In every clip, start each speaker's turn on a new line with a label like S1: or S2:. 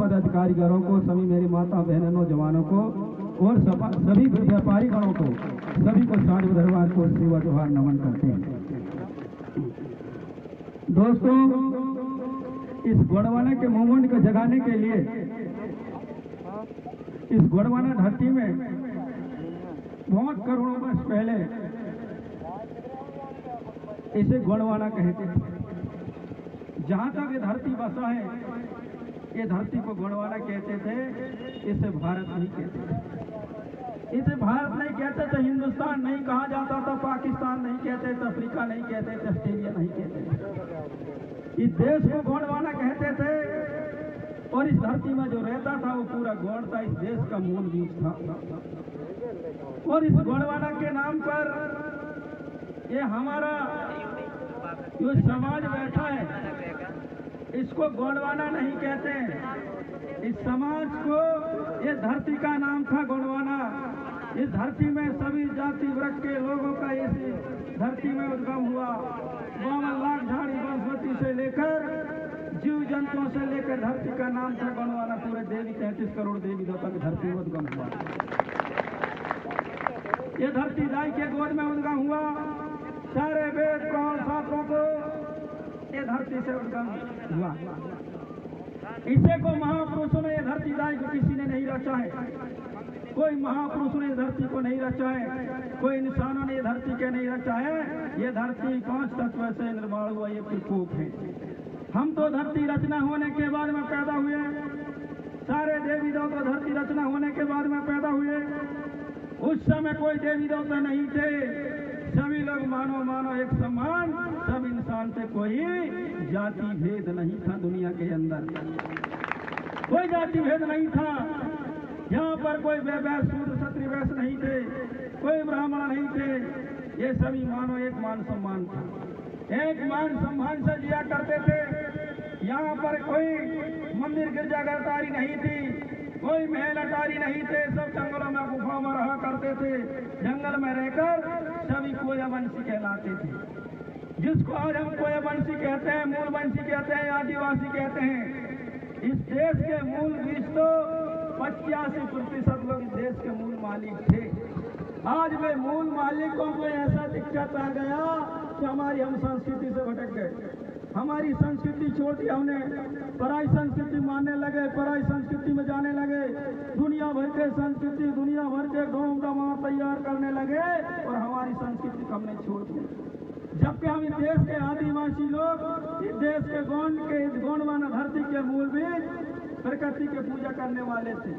S1: पदाधिकारीगणों को, सभी मेरी माता बहनों नौजवानों को और सभी व्यापारी गणों को, सभी को साज दरबार को सेवा जोहार नमन करते हैं। दोस्तों, इस गोंडवाना के मूवमेंट को जगाने के लिए इस गोंडवाना धरती में बहुत करोड़ों वर्ष पहले इसे गोंडवाना कहते थे। जहां तक ये धरती बसा है, ये धरती को गोंडवाना कहते थे, इसे भारत नहीं कहते थे। इसे भारत नहीं कहते थे, हिंदुस्तान नहीं कहा जाता था, पाकिस्तान नहीं कहते थे, अफ्रीका नहीं कहते थे, ऑस्ट्रेलिया नहीं कहते थे। इस देश को गोंडवाना कहते थे और इस धरती में जो रहता था वो पूरा गोंड था, इस देश का मूल बीज था। और इस गोंडवाना के नाम पर ये हमारा जो समाज बैठा है, इसको गोंडवाना नहीं कहते। इस समाज को, ये धरती का नाम था गोंडवाना। इस धरती में सभी जाति वर्ग के लोगों का इस धरती में उद्गम हुआ। 52 लाख झाड़ी वनस्पति से लेकर जीव जंतुओं से लेकर धरती का नाम था गोंडवाना। पूरे देवी 33 करोड़ देवी देवता की धरती में उद्गम हुआ। ये धरती दाई के गोद में उद्गम हुआ। सारे वेद पुराण शास्त्रों को ये धरती से उद्गम हुआ। इसे को महापुरुषों ने, ये धरती दाई को किसी ने नहीं रचा है। कोई महापुरुषों ने धरती को नहीं रचा है, कोई इंसानों ने ये धरती के नहीं रचा है। ये धरती 5 तत्व से निर्माण हुआ, ये प्रकोप है। हम तो धरती रचना होने के बाद में पैदा हुए। सारे देवी देवता धरती रचना होने के बाद में पैदा हुए। उस समय कोई देवी देवता नहीं थे, सभी लोग मानो एक समान, सब इंसान थे। कोई जाति भेद नहीं था दुनिया के अंदर, कोई जाति भेद नहीं था। यहाँ पर कोई वैश्य शूद्र क्षत्रिय वैश्य नहीं थे, कोई ब्राह्मण नहीं थे। ये सभी मानो एक मान सम्मान था, एक मान सम्मान से जिया करते थे। यहाँ पर कोई मंदिर गिरजाघरदारी नहीं थी, कोई महल अटारी नहीं थे। सब जंगलों में गुफा में रहा करते थे। जंगल में रहकर सभी कोयवंशी कहलाते थे, जिसको आज हम कोयवंशी कहते हैं, मूलवंशी कहते हैं, आदिवासी कहते हैं। इस देश के मूल बीज तो 85% लोग इस देश के मूल मालिक थे। आज वे मूल मालिकों को ऐसा दिक्कत आ गया कि हम संस्कृति से भटक गए। हमारी संस्कृति छोड़ दी हमने, पराई संस्कृति मानने लगे, पराई संस्कृति में जाने लगे। दुनिया भर के संस्कृति, दुनिया भर के ढोंग दमार तैयार करने लगे और हमारी संस्कृति को हमने छोड़ दी। जबकि हम इस देश के आदिवासी लोग, इस देश के गोंडवाना धरती के मूल बीज प्रकृति के पूजा करने वाले थे।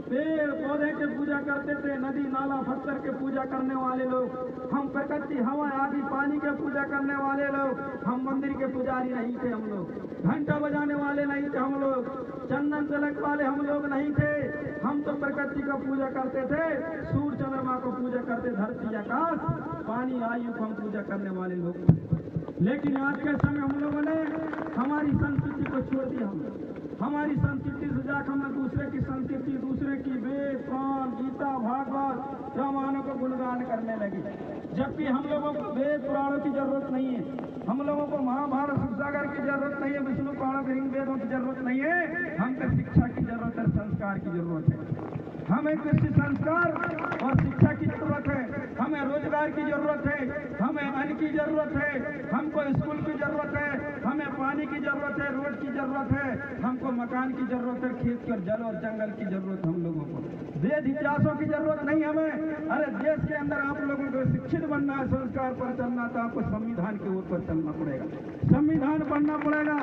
S1: पेड़ पौधे के पूजा करते थे, नदी नाला पत्थर के पूजा करने वाले लोग। हम प्रकृति हवा आदि पानी के पूजा करने वाले लोग। हम मंदिर के पुजारी नहीं थे। हम लोग घंटा बजाने वाले नहीं थे। हम लोग चंदन तिलक वाले हम लोग नहीं थे। हम तो प्रकृति का पूजा करते थे, सूर्य चंद्रमा को पूजा करते, धरती आकाश पानी आयु को हम पूजा करने वाले लोग थे। लेकिन आज के समय हम लोगों ने हमारी संस्कृति को छोड़ दिया। हमारी संस्कृति से जाकर हम दूसरे की संस्कृति, दूसरे की वेद पुराण गीता भागवत रामायणों को गुणगान करने लगे। जबकि हम लोगों को वेद पुराणों की जरूरत नहीं है, हम लोगों को महाभारत शिवसागर की जरूरत नहीं है, विष्णु पुराणों के वेदों की जरूरत नहीं है। हमको शिक्षा की जरूरत है, संस्कार की जरूरत है। हमें कृषि संस्कार और शिक्षा की जरूरत है। हमें रोजगार की जरूरत है, हमें अन्न की जरूरत है, हमको स्कूल की जरूरत है, हमें पानी की जरूरत है, रोड की जरूरत है, हमको मकान की जरूरत है, खेत और जल और जंगल की जरूरत हम लोगों को। वेद इतिहासों की जरूरत नहीं हमें। अरे देश के अंदर आप लोगों को शिक्षित बनना है, संस्कार पर चलना, तो आपको संविधान के ऊपर चलना पड़ेगा, संविधान पढ़ना पड़ेगा।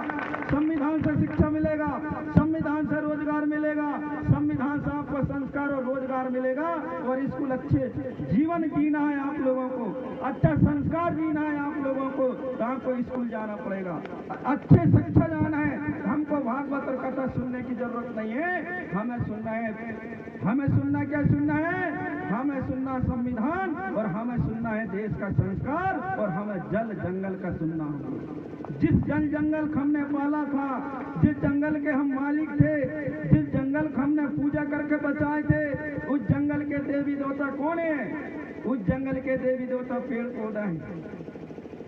S1: संविधान से शिक्षा मिलेगा, संविधान से रोजगार मिलेगा, संविधान से आपको संस्कार और रोजगार मिलेगा। और स्कूल अच्छे जीवन जीना है आप लोगों को, अच्छा संस्कार जीना है आप लोगों को, तो आपको स्कूल जाना पड़ेगा, अच्छे शिक्षा जाना है। हमको भागवत और कथा सुनने की जरूरत नहीं है। हमें सुनना है, हमें सुनना क्या सुनना है? हमें सुनना संविधान और हमें सुनना है देश का संस्कार और हमें जल जंगल का सुनना होगा। जिस जल जंगल को हमने पाला था, जिस जंगल के हम मालिक थे, जिस जंगल को हमने पूजा करके बचाए थे, उस जंगल के देवी देवता कौन है? उस जंगल के देवी देवता पेड़ पौधा है।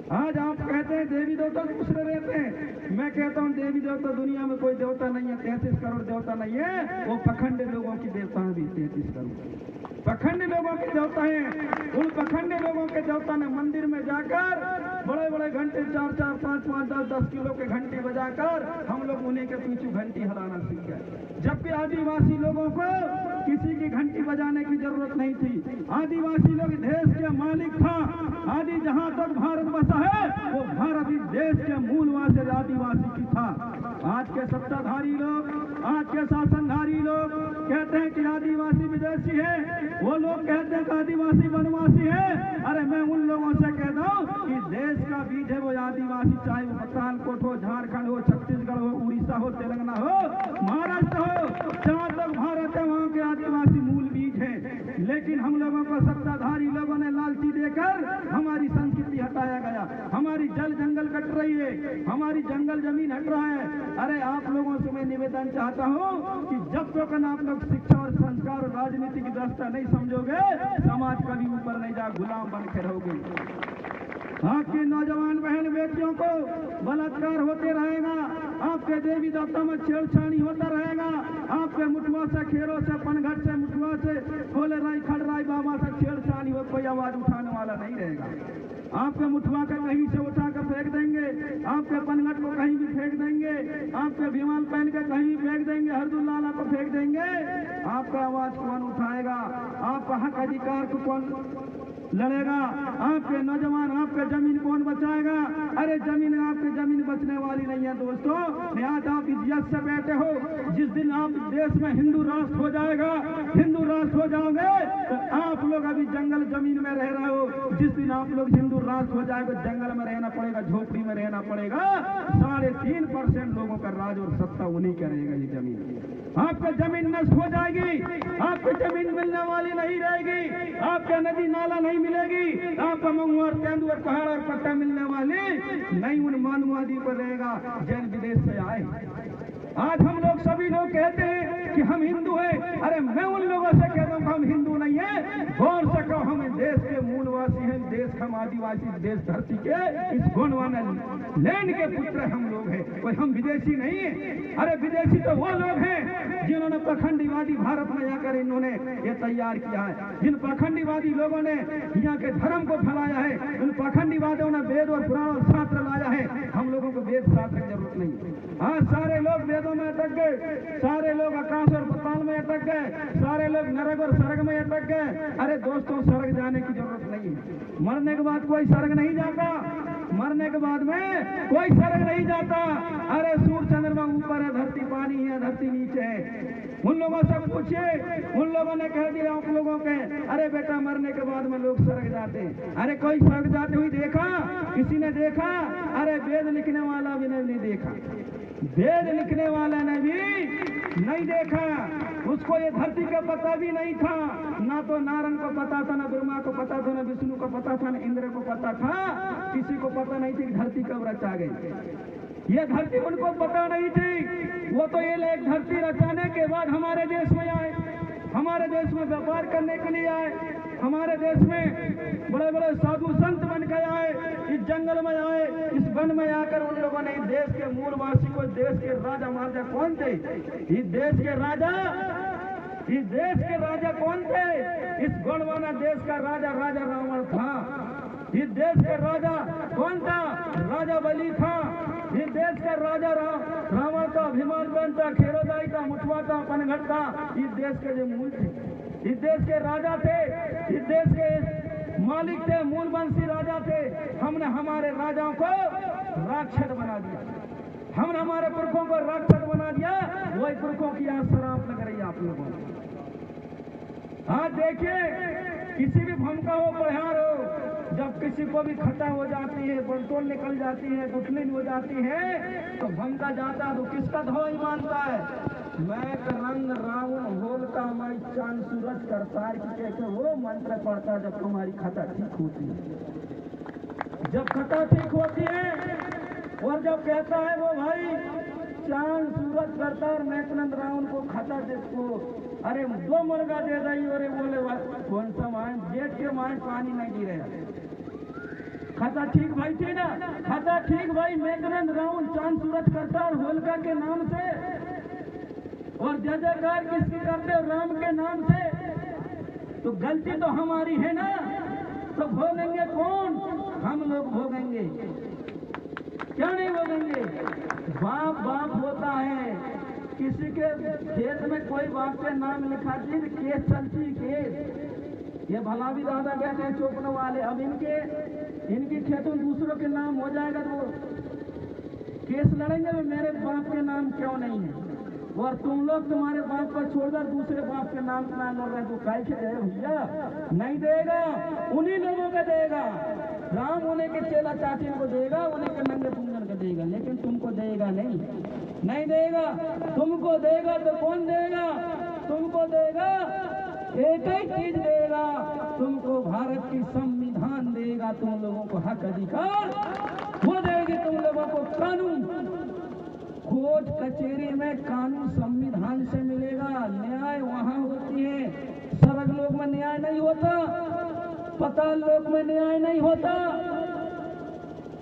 S1: आज आप कहते हैं देवी देवता दूसरे रहते हैं, मैं कहता हूँ देवी देवता दुनिया में कोई देवता नहीं है, 33 करोड़ देवता नहीं है, वो पखंड लोगों की देवता है भी 33 करोड़ पखंड लोगों के देवता हैं। उन पखंड लोगों के देवता ने मंदिर में जाकर बड़े बड़े घंटे 4-4, 5-5, 10-10 किलो के घंटी बजाकर हम लोग उन्हीं के पीछे घंटी हिलाना सीख गए, जबकि आदिवासी लोगों को किसी की घंटी बजाने की जरूरत नहीं थी। आदिवासी लोग देश के मालिक था। आदि जहां तक भारत बसा है वो भारत इस देश के मूलवासी आदिवासी की था। आज के सत्ताधारी लोग, आज के शासनधारी लोग कहते हैं कि आदिवासी विदेशी है, वो लोग कहते हैं कि आदिवासी वनवासी है। अरे मैं उन लोगों से कहता हूँ कि देश का बीज है वो आदिवासी, चाहे वो पठानकोट हो, झारखंड हो, छत्तीसगढ़ हो, उड़ीसा हो, तेलंगाना हो, महाराष्ट्र हो, जहाँ तक भारत है वहाँ के आदिवासी मूल बीज है। लेकिन हम लोगों को सत्ताधारी लोगों ने लालची देकर हमारी संस्कृति हटाया गया, हमारी जल जंगल कट रही है, हमारी जंगल जमीन हट रहा है। अरे आप लोगों से मैं निवेदन चाहता हूँ कि जब तक आप लोग शिक्षा और संस्कार और राजनीति की व्यवस्था नहीं समझोगे, समाज कभी ऊपर नहीं जा, गुलाम बन के रहोगे। आपकी नौजवान बहन बेटियों को बलात्कार होते रहेगा, आपके देवी देवता में छेड़छाड़ी होता रहेगा, आपके मुठवा से, खेरों से, पनघट से, मुठवा से, खोले राय खड़राय बाबा से छेड़छाड़ी हो, कोई आवाज उठाने वाला नहीं रहेगा। आपके मुठवा का कहीं से उठा कर फेंक देंगे, आपके पनघट को कहीं भी फेंक देंगे, आपके विमान पहन के कहीं भी फेंक देंगे, हरदुल्लाला को फेंक देंगे। आपका आवाज कौन उठाएगा? आपका हक अधिकार को कौन लड़ेगा? आपके नौजवान, आपके जमीन कौन बचाएगा? अरे जमीन, आपकी जमीन बचने वाली नहीं है दोस्तों। आज आप इज्जत से बैठे हो, जिस दिन आप देश में हिंदू राष्ट्र हो जाएगा, हिंदू राष्ट्र हो जाओगे तो आप लोग अभी जंगल जमीन में रह रहे हो, जिस दिन आप लोग हिंदू राष्ट्र हो जाएगा जंगल में रहना पड़ेगा, झोपड़ी में रहना पड़ेगा। 3.5% लोगों का राज और सत्ता उन्हीं का रहेगा। ये जमीन, आपका जमीन नष्ट हो जाएगी, आपकी जमीन मिलने वाली नहीं रहेगी, आपका नदी नाला नहीं मिलेगी, आपका महुआ, तेंदुआ, पहाड़ और पट्टा मिलने वाली नहीं उन मानवादी पर रहेगा जैन विदेश से आए। आज हम लोग सभी लोग कहते हैं कि हम हिंदू हैं। अरे मैं उन लोगों से कहता हूँ हम हिंदू नहीं है, गौर से कहो, हम देश के मूलवासी हैं, देश हम आदिवासी, देश धरती के इस गोंडवाना लैंड के पुत्र हम लोग हैं, कोई हम विदेशी नहीं है। अरे विदेशी तो वो लोग हैं जिन्होंने पखंडीवादी भारत में आकर इन्होंने ये तैयार किया है, जिन पखंडीवादी लोगों ने यहाँ के धर्म को फैलाया है, उन पखंडीवादियों ने वेद और पुराण और शास्त्र लाया है। हम लोगों को वेद शास्त्र की जरूरत नहीं। आज सारे लोग वेदों में अटक गए, सारे लोग आकाश और पाताल में अटक गए, सारे लोग नरक और स्वर्ग में अटक गए। अरे दोस्तों, स्वर्ग जाने की जरूरत नहीं है, मरने के बाद कोई स्वर्ग नहीं जाता, मरने के बाद में कोई स्वर्ग नहीं जाता। अरे सूर्य चंद्रमा ऊपर है, धरती पानी है, धरती नीचे है। उन लोगों से पूछिए, उन लोगों ने कह दिया आप लोगों के, अरे बेटा मरने के बाद में लोग स्वर्ग जाते हैं। अरे कोई स्वर्ग जाते हुए देखा? किसी ने देखा? अरे वेद लिखने वाला भी नहीं देखा, वेद लिखने वाला ने भी नहीं देखा, उसको ये धरती का पता भी नहीं था। ना तो नारायण को पता था, ना ब्रह्मा को पता था, ना विष्णु को पता था, ना इंद्र को पता था, किसी को पता नहीं थी कि धरती कब रचा गई। ये धरती उनको पता नहीं थी। वो तो ये लोग धरती रचाने के बाद हमारे देश में आए, हमारे देश में व्यापार करने के लिए आए, हमारे देश में बड़े बड़े साधु संत बन के आए, इस जंगल में आए, इस वन में आकर उन लोगों ने देश के मूलवासी को, देश के राजा महाराजा कौन थे? इस देश के राजा, इस देश के राजा कौन थे? इस गोंडवाना देश का राजा राजा रावण था। इस देश का राजा कौन था? राजा बलि था। इस देश का राजा रावण का, अभिमान था, खेरोदाई का, मुठवा था, पनघट था। इस देश के जो मूल थे, इस देश के राजा थे, इस देश के मालिक थे, मूलवंशी राजा थे। हमने हमारे राजाओं को राक्षस बना दिया, हमने हमारे पुरखों को राक्षस बना दिया। वही पुरखों की आज शराब लग रही है आप लोगों को। आज देखिए, किसी भी भूमिका हो, बहार हो, जब किसी को भी खटा हो जाती है, बंटोल निकल जाती है, गुठली हो जाती है, तो भूमिका जाता है तो किसका धोई मानता है? मैं रंग रावण होलका मैं चांद सूरज करतार की कह के वो मंत्र पढ़ता जब तुम्हारी खता ठीक होती है। जब खता ठीक होती है और जब कहता है वो भाई चांद सूरज करतार मैकनंद रावण को खता देखो, अरे 2 मुर्गा दे रही, अरे बोले कौन सा माइन जेठ के माइन पानी नहीं गिरे। खाता ठीक भाई थी ना, खाता ठीक भाई मेघनंद रावण चांद सूरज करता होलिका के नाम से, और जय जयकार किसकी करते हो? राम के नाम से। तो गलती तो हमारी है ना, तो भोगेंगे कौन? हम लोग भोगेंगे, क्या नहीं भोगेंगे? बाप बाप होता है, किसी के खेत में कोई बाप के नाम लिखा थी, केस चलती केस। ये भला भी दादा कहते हैं चौपने वाले, अब इनकी खेतों दूसरों के नाम हो जाएगा तो केस लड़ेंगे, मेरे बाप के नाम क्यों नहीं है? और तुम लोग तुम्हारे बाप पर छोड़कर दूसरे बाप के नाम का लड़ रहे तो कैसे दे भैया? नहीं देगा, उन्हीं लोगों को देगा। राम उन्हें के चेला चाची को देगा, उन्हें के नंगे पुंगन को देगा, लेकिन तुमको देगा नहीं, नहीं देगा। तुमको देगा तो कौन देगा? तुमको देगा एक ही चीज देगा, तुमको भारत की संविधान देगा, तुम लोगों को हक अधिकार वो देगी, तुम लोगों को कानून। कोर्ट कचहरी में कानून संविधान से मिलेगा, न्याय वहां होती है। स्वर्ग लोक में न्याय नहीं होता, पाताल लोक में न्याय नहीं होता,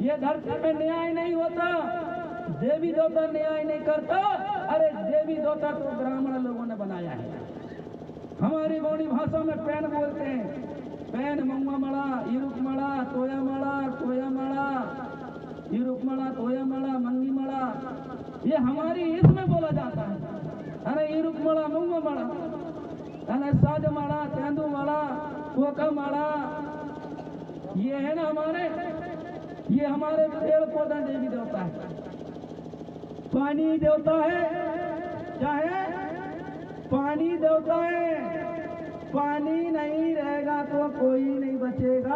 S1: ये धरती में न्याय नहीं होता, देवी देवता न्याय नहीं करता। अरे देवी देवता तो ब्राह्मण लोगों ने बनाया है। हमारी गौड़ी भाषा में पैन बोलते हैं, पैन मऊआ मड़ा, इरुक मड़ा, तोया मड़ा, कोया मड़ा, इरुक मड़ा, तोया मड़ा, मंगी मड़ा, ये हमारी इसमें बोला जाता है। अरे इरुक मड़ा, मऊआ मड़ा, अरे साज मड़ा, तेंदू मड़ा, कोका मड़ा, ये है ना हमारे, ये हमारे पेड़ पौधा देवी देवता है। पानी देवता है, क्या है? पानी देवता है। पानी नहीं रहेगा तो कोई नहीं बचेगा।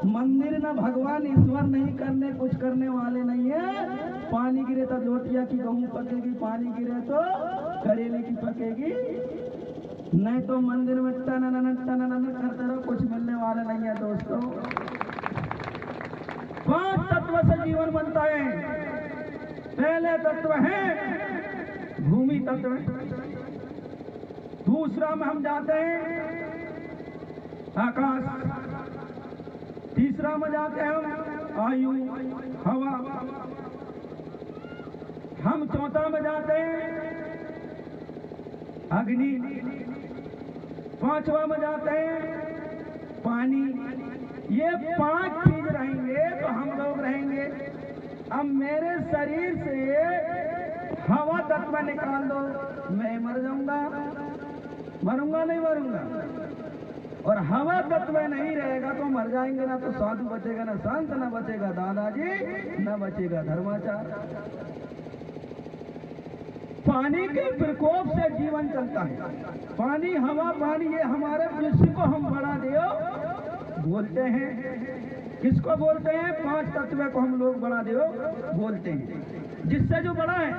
S1: मंदिर में भगवान ईश्वर नहीं करने कुछ करने वाले नहीं है। पानी गिरे तो लोटिया की गेहूं पकेगी, पानी गिरे तो करेले की पकेगी, नहीं तो मंदिर में टन करते रहो, कुछ मिलने वाला नहीं है दोस्तों। 5 तत्व से जीवन बनता है। पहले तत्व है भूमि तत्व, दूसरा में हम जाते हैं आकाश, तीसरा में जाते हैं हम आयु हवा, हम चौथा में जाते हैं अग्नि, पांचवा में जाते हैं पानी। ये 5 चीज रहेंगे तो हम लोग रहेंगे। अब मेरे शरीर से हवा तत्व निकाल दो, मैं मर जाऊंगा, मरूंगा नहीं मरूंगा। और हवा तत्व नहीं रहेगा तो मर जाएंगे, ना तो साधु बचेगा, ना संत, ना बचेगा दादाजी, ना बचेगा धर्माचार। पानी के प्रकोप से जीवन चलता है। पानी, हवा, पानी, ये हमारे विश्व को हम बढ़ा दो बोलते हैं। किसको बोलते हैं? 5 तत्व को हम लोग बढ़ा दो बोलते हैं। जिससे जो बड़ा है,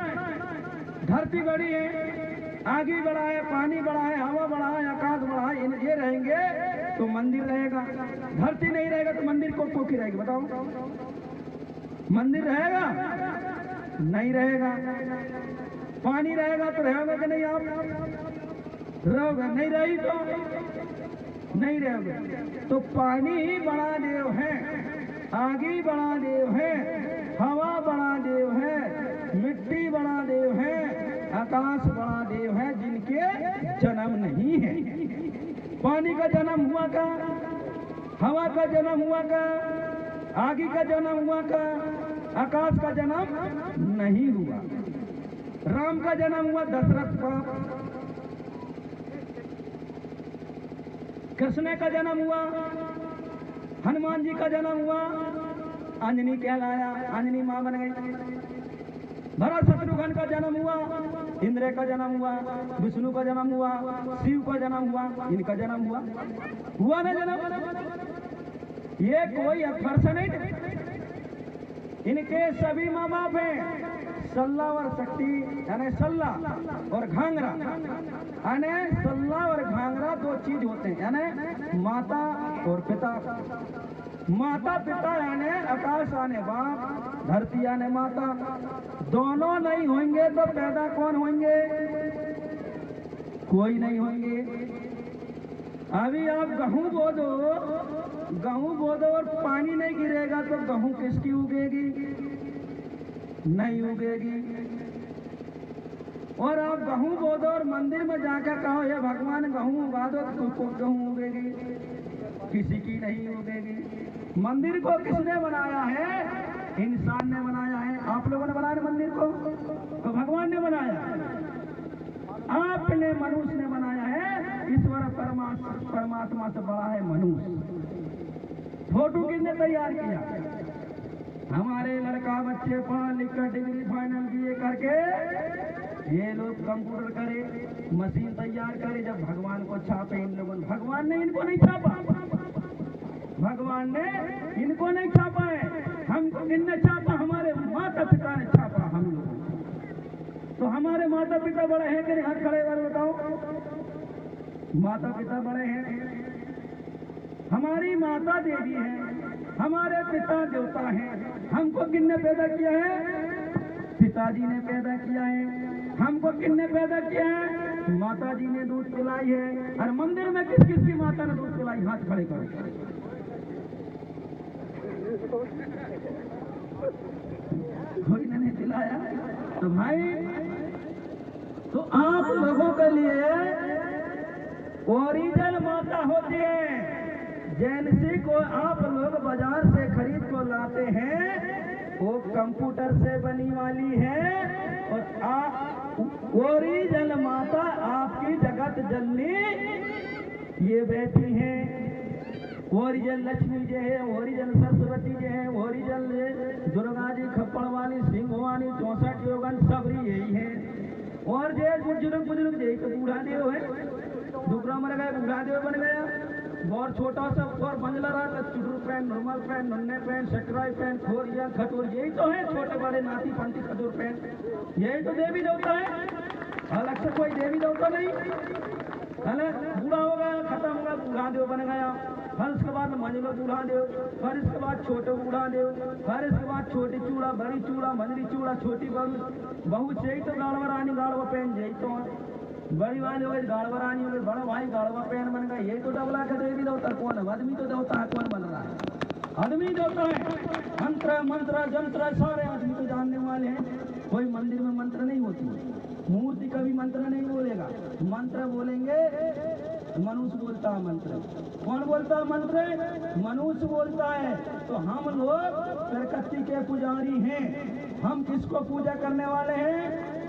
S1: धरती बड़ी है, आगे बड़ा है, पानी बड़ा है, हवा बड़ा है, आकाश बड़ा है, ये रहेंगे तो मंदिर रहेगा। धरती नहीं रहेगा तो मंदिर को की रहेगी? बताओ, मंदिर रहेगा? नहीं रहेगा। पानी रहेगा तो रहोगे कि नहीं? आप रहोगे, नहीं रही तो नहीं रहोगे। तो पानी ही बड़ा देव है, आगे बड़ा देव है, हवा बड़ा देव है, मिट्टी बड़ा देव है, आकाश बड़ा देव है, जिनके जन्म नहीं है। पानी का जन्म हुआ का, हवा का जन्म हुआ का, आगे का जन्म हुआ का, आकाश का जन्म नहीं हुआ। राम का जन्म हुआ दशरथ का, कृष्ण का जन्म हुआ, हनुमान जी का जन्म हुआ, अंजनी कहलाया, अंजनी मां बन गई। भरत शत्रुघ्न का जन्म हुआ, इंद्र का जन्म हुआ, विष्णु का जन्म हुआ, शिव का जन्म हुआ, इनका जन्म हुआ ना जन्म? ये कोई अक्षर से नहीं, इनके सभी माँ बाप हैं। सल्ला और शक्ति यानी सल्ला और घांगरा, यानी सल्ला और घांगरा 2 चीज होते हैं, यानी माता और पिता। माता पिता यानी आकाश आने बाप, धरती आने माता। दोनों नहीं होंगे तो पैदा कौन होंगे? कोई नहीं होंगे। अभी आप गेहूं बो दो गेहूं बो दो और पानी नहीं गिरेगा तो गेहूं किसकी उगेगी? नहीं उगेगी। और आप गेहूं बो दो और मंदिर में जाकर कहो ये भगवान गेहूं उगा दो तो गेहूं उगेगी? किसी की नहीं उगेगी। मंदिर को किसने बनाया है? इंसान ने बनाया है। आप लोगों ने बनाया मंदिर को तो भगवान ने बनाया, आपने मनुष्य ने बनाया है। ईश्वर परमात्मा से बड़ा है मनुष्य। फोटो किसने तैयार किया? हमारे लड़का बच्चे पढ़ लिख कर डिग्री फाइनल किए करके ये लोग कंप्यूटर करे, मशीन तैयार करे, जब भगवान को छापे इन लोगों ने। भगवान ने इनको नहीं छापा, भगवान ने इनको नहीं छापा है। हमको किसने छापा? हमारे माता पिता ने छापा हम लोग। तो हमारे माता पिता बड़े हैं कि नहीं? हाथ खड़े कर बताओ। माता पिता बड़े हैं। हमारी माता देवी है, हमारे पिता देवता हैं। हमको किसने पैदा किया है? पिताजी ने पैदा किया है। हमको किसने पैदा किया है? माता जी ने दूध पिलाई है। और मंदिर में किस किस की माता ने दूध पिलाई? हाथ खड़े करो। कोई ने नहीं पिलाया। तो भाई, तो आप लोगों के लिए ओरिजिनल माता होती है। जैनसी को आप लोग बाजार से खरीद को लाते हैं, वो कंप्यूटर से बनी वाली है। और ओरिजिनल माता आपकी जगत जननी ये बैठी है। ओरिजिनल लक्ष्मी जी है, ओरिजिनल सरस्वती जी है, ओरिजिनल दुर्गा जी, खप्पड़ वाली, सिंह वाली, 64 योगन सबरी यही है। और जे बुजुर्ग बुजुर्ग यही तो बूढ़ा देव है। दूसरा मर गए, बूढ़ा देव बन गया। और छोटा सा और बंजला रहा था, चुटरू पैन, नॉर्मल पैन, नन्हे पैन, सकराई पैन, खोरिया, खटोर, यही तो है। छोटे बड़े नाती पंथी खटोर पैन, यही तो देवी देवता है। अलग से कोई देवी देवता नहीं है ना। बूढ़ा हो गया, खत्म हो गया, बूढ़ा देव बन गया। फिर उसके बाद मंझलो बूढ़ा देव, फिर इसके बाद छोटे बूढ़ा देव, फिर इसके बाद छोटी चूड़ा, बड़ी चूड़ा, मंझली चूड़ा, छोटी बहू यही तो गाड़वा रानी, गाड़वा पैन यही तो है। बड़ी वाली हो गई गाड़वा रानी हो गई, बड़ा भाई गाड़वा पैन बन गया। यही तो डबला का देवी देवता कौन है? आदमी तो देवता है, कौन बन रहा है? आदमी देवता है। मंत्र मंत्र जंत्र सारे आदमी तो जानने वाले हैं। कोई मंदिर में मंत्र नहीं होती, मूर्ति कभी मंत्र नहीं बोलेगा। मंत्र बोलेंगे मनुष्य बोलता है मंत्र। कौन बोलता है मंत्र? मनुष्य बोलता है। तो हम लोग सरकत्ती के पुजारी हैं। हम किसको पूजा करने वाले हैं?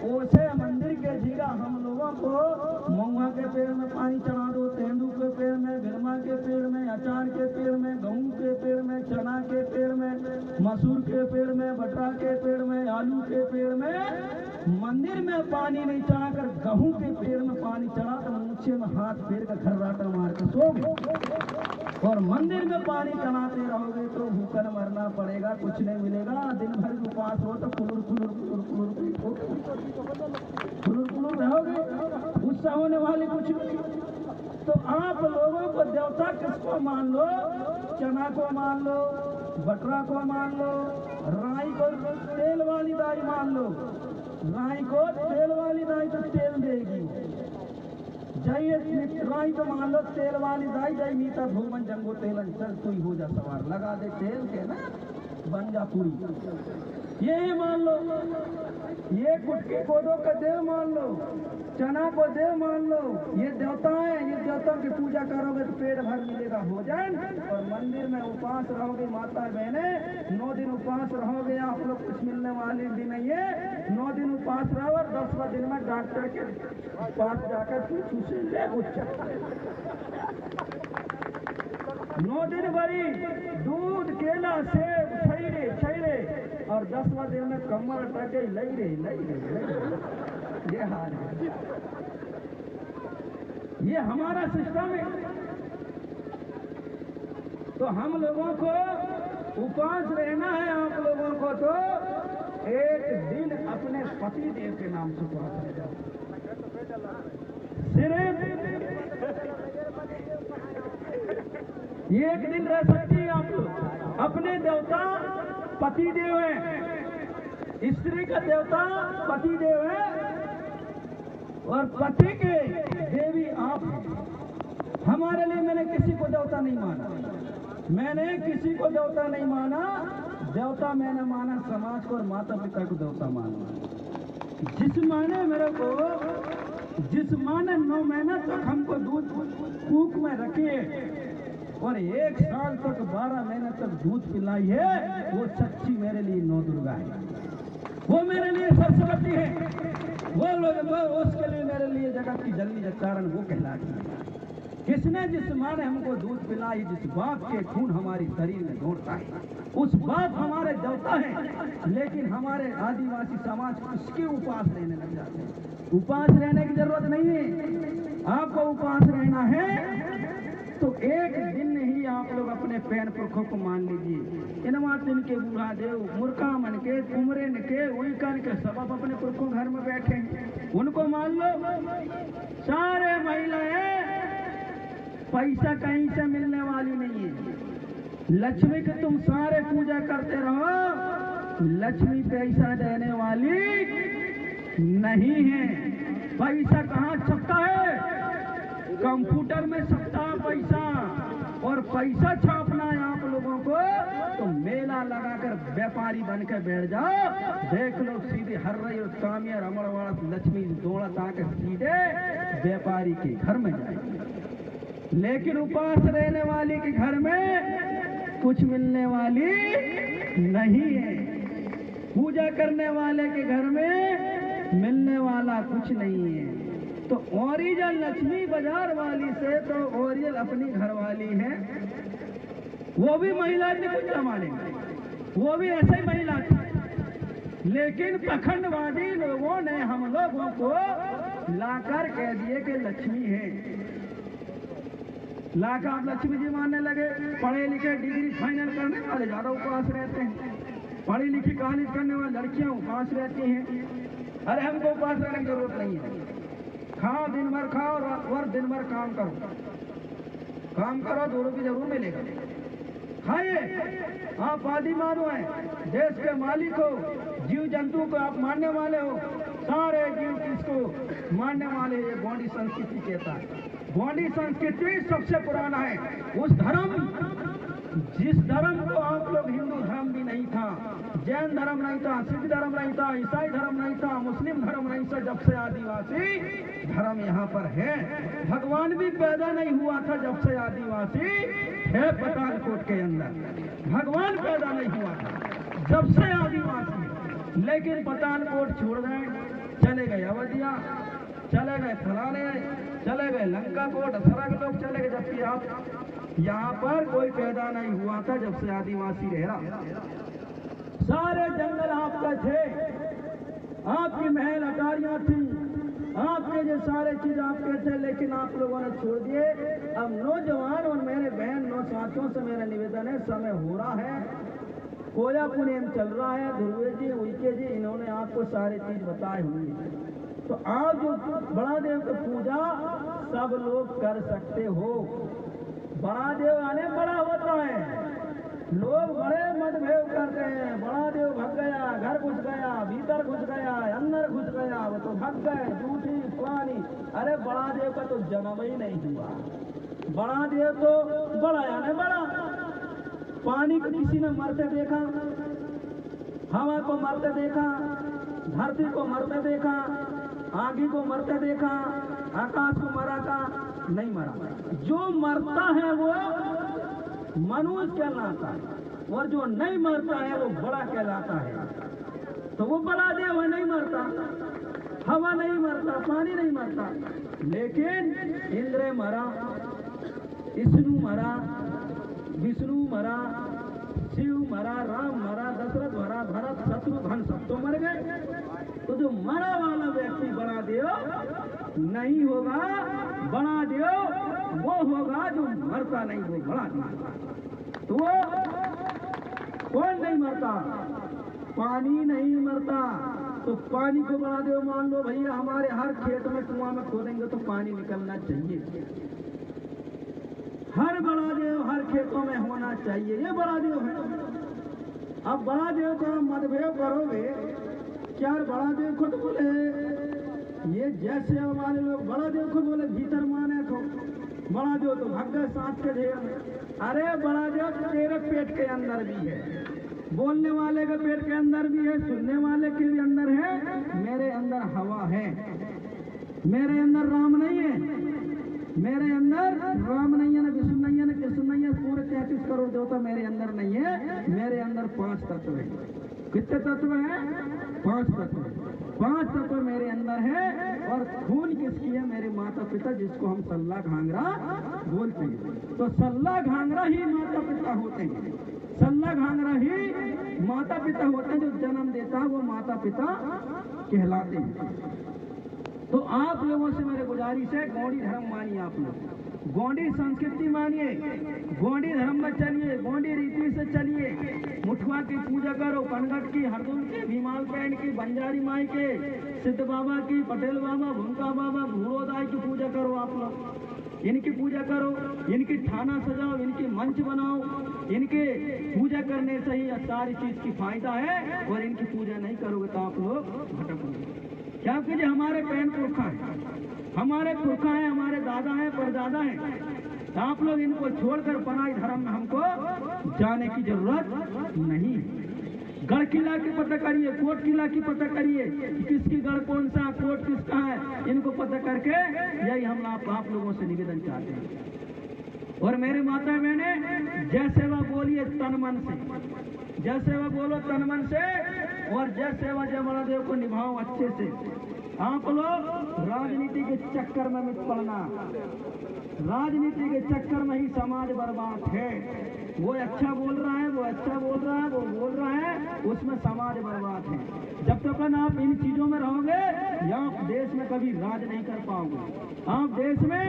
S1: ओसे मंदिर के जीरा हम लोगों को महुआ के पेड़ में पानी चढ़ा दो, तेंदू के पेड़ में, बिरमा के पेड़ में, अचार के पेड़ में, गेहूं के पेड़ में, चना के पेड़ में, मसूर के पेड़ में, बटरा के पेड़ में, आलू के पेड़ में। मंदिर में पानी नहीं चढ़ाकर गेहूं के पेड़ में पानी चढ़ा तो नीचे में हाथ फेर कर खर्राटा मार कर सो गए। और मंदिर में पानी चढ़ाते रहोगे तो भूखन मरना पड़ेगा, कुछ नहीं मिलेगा। दिन भर उपवास हो तो खुलुर खुलुर खुलुर खुलुर खुलुर खुलुर रहोगे, गुस्सा होने वाली कुछ नहीं। तो आप लोगों को देवता किसको मान लो? चना को मान लो, बटरा को मान लो, राई को तेल वाली दाई मान लो। राई को तेल वाली दाई तो तेल देगी। जय राई को मान लो तेल वाली दाई, जय मीता भूमन जंगो तेलन, चल तू ही हो जा सवार, लगा दे तेल के ना बन जा पूरी। ये मान लो, ये गुटकी कोदो का देव मान लो, चना को देव मान लो। ये देवता है, ये देवता की पूजा करोगे तो पेट भर मिलेगा भोजन। और मंदिर में उपवास रहोगे माता बहने, 9 दिन उपवास रहोगे। आप लोग कुछ मिलने वाले भी नहीं है। 9 दिन उपवास रहो और 10वां दिन में डॉक्टर के पास जाकर पूछू से ले कुछ 9 दिन भरी दूध, केला, सेब, छैरे छैरे, और 10वां दिन में कमर अटके लई रे। ये हाल है, ये हमारा सिस्टम है। तो हम लोगों को उपवास रहना है। आप लोगों को तो एक दिन अपने पति देव के नाम से उपवास रह जाओ। सिर्फ एक दिन रह सकती है आप लोग। अपने देवता पति देव है, स्त्री का देवता पति देव है, और पति के देवी आप हैं। हमारे लिए मैंने किसी को देवता नहीं माना। मैंने किसी को देवता नहीं माना, देवता मैंने माना समाज को और माता पिता को देवता माना। जिस माने मेरे को, जिस माने 9 महीना तक हमको दूध कूक में रखे और 1 साल तक 12 महीने तक दूध पिलाई है, वो सच्ची मेरे लिए नौ दुर्गा है, वो मेरे लिए सरस्वती है, वो उसके लिए मेरे लिए जगत की जननी जगतारण वो कहलाती है। किसने जिस माँ ने हमको दूध पिलाई, जिस बाप के खून हमारी शरीर में दौड़ता है, उस बाप हमारे देवता है। लेकिन हमारे आदिवासी समाज उसके उपास रहने लग जाते हैं। उपास रहने की जरूरत नहीं है, आपको उपास रहना है तो एक दिन ही आप लोग अपने पैन पुरखों को मान लीजिए। इनवा दिन के बूढ़ा देव, मुर्खा मन के, कुमरे के, उइकन के, सब आप अपने पुरखों घर में बैठे हैं, उनको मान लो। सारे महिलाएं पैसा कहीं से मिलने वाली नहीं है। लक्ष्मी की तुम सारे पूजा करते रहो, लक्ष्मी पैसा देने वाली नहीं है। पैसा कहाँ छपता है? कंप्यूटर में छपता है पैसा। और पैसा छापना है आप लोगों को तो मेला लगाकर व्यापारी बन के बैठ जाओ, देख लो सीधे हर रही और कामिया रमणवाड़ा लक्ष्मी दौड़त आकर सीधे व्यापारी के घर में जाएगी। लेकिन उपास रहने वाले के घर में कुछ मिलने वाली नहीं है। पूजा करने वाले के घर में मिलने वाला कुछ नहीं है। तो ओरिजिनल लक्ष्मी बाजार वाली से तो ओरिजिनल अपनी घर वाली है, वो भी महिला थी कुछ जमाने में, वो भी ऐसे ही महिला थी। लेकिन पखंडवादी लोगों ने हम लोगों को लाकर कह दिए कि लक्ष्मी है, लाकर आप लक्ष्मी जी मानने लगे। पढ़े लिखे डिग्री फाइनल करने वाले ज्यादा उपवास रहते हैं, पढ़ी लिखी कॉलेज करने वाली लड़कियां उपवास रहती हैं। अरे हमको उपवास रहने की जरूरत नहीं है, खाओ दिन भर खाओ और दिन भर काम करो, काम करो, 2 रुपये जरूर मिलेगा। खाइए, आप आदि मानव हैं, देश के मालिक हो, जीव जंतु को आप मानने वाले हो, सारे जीव किसको मानने वाले। ये गोंडी संस्कृति कहता है, गोंडी संस्कृति सबसे पुराना है। उस धर्म, जिस धर्म को आप लोग हिंदू धर्म भी नहीं था, जैन धर्म नहीं था, सिख धर्म नहीं था, ईसाई धर्म नहीं था, मुस्लिम धर्म नहीं था, जब से आदिवासी धर्म यहाँ पर है। भगवान भी पैदा नहीं हुआ था जब से आदिवासी है पठानकोट के अंदर, भगवान पैदा नहीं हुआ था जब से आदिवासी। लेकिन पठानकोट छोड़ गए, चले गए अवधिया, चले गए फलाने, चले गए लंका कोट, सरग लोग चले गए, जबकि आप यहाँ पर कोई पैदा नहीं हुआ था जब से आदिवासी रह रहा। सारे जंगल आपका थे, आपकी महल अटारियां थी, आपके जो सारे चीज आपके थे, लेकिन आप लोगों ने छोड़ दिए। अब नौजवान और मेरे बहन नौ साथियों से मेरा निवेदन है, समय हो रहा है, कोया पुण्यम चल रहा है, ध्रुवे जी, उइके जी, इन्होंने आपको सारी चीज बताए हुई है। तो आज जो बड़ा देव की पूजा सब लोग कर सकते हो। बड़ा देव आने बड़ा होता है, लोग बड़े मतभेद करते हैं। बड़ा देव भाग गया, घर घुस गया, भीतर घुस गया, अंदर घुस गया, वो तो भाग गए, झूठी पुरानी। अरे बड़ा देव का तो जन्म ही नहीं हुआ, बड़ा देव तो बड़ा यानी बड़ा। पानी को किसी ने मरते देखा, हवा को मरते देखा, धरती को मरते देखा, आगी को मरते देखा, आकाश को मरा का नहीं मरा। जो मरता है वो मनुष्य कहलाता है, और जो नहीं मरता है वो बड़ा कहलाता है। तो वो बड़ा देव है, नहीं मरता, हवा नहीं मरता, पानी नहीं मरता। लेकिन इंद्र मरा, विष्णु मरा, विष्णु मरा, शिव मरा, राम मरा, दशरथ मरा, भरत, शत्रुघ्न सब तो मर गए। तो जो मरा वाला व्यक्ति बड़ा देव नहीं होगा, बड़ा देव वो होगा जो मरता नहीं, वो बड़ा देव। तो वो कौन नहीं मरता? पानी नहीं मरता। तो पानी को बड़ा देव मान लो भैया। हमारे हर खेत में कुआं में खोदेंगे तो पानी निकलना चाहिए, हर बड़ा देव हर खेतों में होना चाहिए, ये बड़ा देव है। अब बड़ा देव का मतभेद करोगे क्या? बड़ा देव खुद बोले, ये जैसे वाले लोग बड़ा देव खुद बोले भीतर माने को, बड़ा देव तो भाग गए सांस के ढेर में। अरे बड़ा जो तेरे पेट के अंदर भी है, बोलने वाले के पेट के अंदर भी है, सुनने वाले के भी अंदर है। मेरे अंदर हवा है, मेरे अंदर राम नहीं है, मेरे अंदर राम नहीं है, न विष्णु नहीं है, न कृष्ण नहीं है। पूरे 33 करोड़ देवता मेरे अंदर नहीं है। मेरे अंदर 5 तत्व है। कितने तत्व है? 5 तत्व। 5 तत्व मेरे अंदर है। और खून किसकी है? मेरे माता पिता, जिसको हम सल्ला घांगरा बोलते हैं। तो सल्ला घांगरा ही माता पिता होते हैं, सल्ला घांगरा ही माता पिता होते हैं। जो जन्म देता है वो माता पिता कहलाते हैं। तो आप लोगों से मेरे गुजारिश है, गौड़ी धर्म मानिए, आप लोग गौड़ी संस्कृति मानिए, गौड़ी धर्म में चलिए, गौड़ी रीति से चलिए। मुठवा की पूजा करो, कनगट की, हरदुल की, भीमाल पैन की, बंजारी माई के, सिद्ध बाबा की, पटेल बाबा, भूमका बाबा, भूरोदाय की पूजा करो। आप लोग इनकी पूजा करो, इनकी थाना सजाओ, इनकी मंच बनाओ। इनके पूजा करने से ही सारी चीज की फायदा है। और इनकी पूजा नहीं करोगे तो आप लोग भटकोगे। क्या कि हमारे पैन पुरखा है, हमारे पुरखा है, हमारे दादा है, परदादा है। तो आप लोग इनको छोड़कर पराई धर्म में हमको जाने की जरूरत नहीं है। गढ़ किला की पता करिए, कोट किला की पता करिए, किसकी गढ़ कौन सा, कोट किसका है, इनको पता करके यही हम आप लोगों से निवेदन चाहते हैं। और मेरे माता बहने, जय सेवा बोलिए तन मन से, जय सेवा बोलो तन मन से। और जय सेवा जय महादेव को निभाओ अच्छे से। आप लोग राजनीति के चक्कर में मत पड़ना, राजनीति के चक्कर में ही समाज बर्बाद है। वो अच्छा बोल रहा है, वो अच्छा बोल रहा है, वो बोल रहा है, उसमें समाज बर्बाद है। जब तक आप इन चीजों में रहोगे, आप देश में कभी राज नहीं कर पाओगे। आप देश में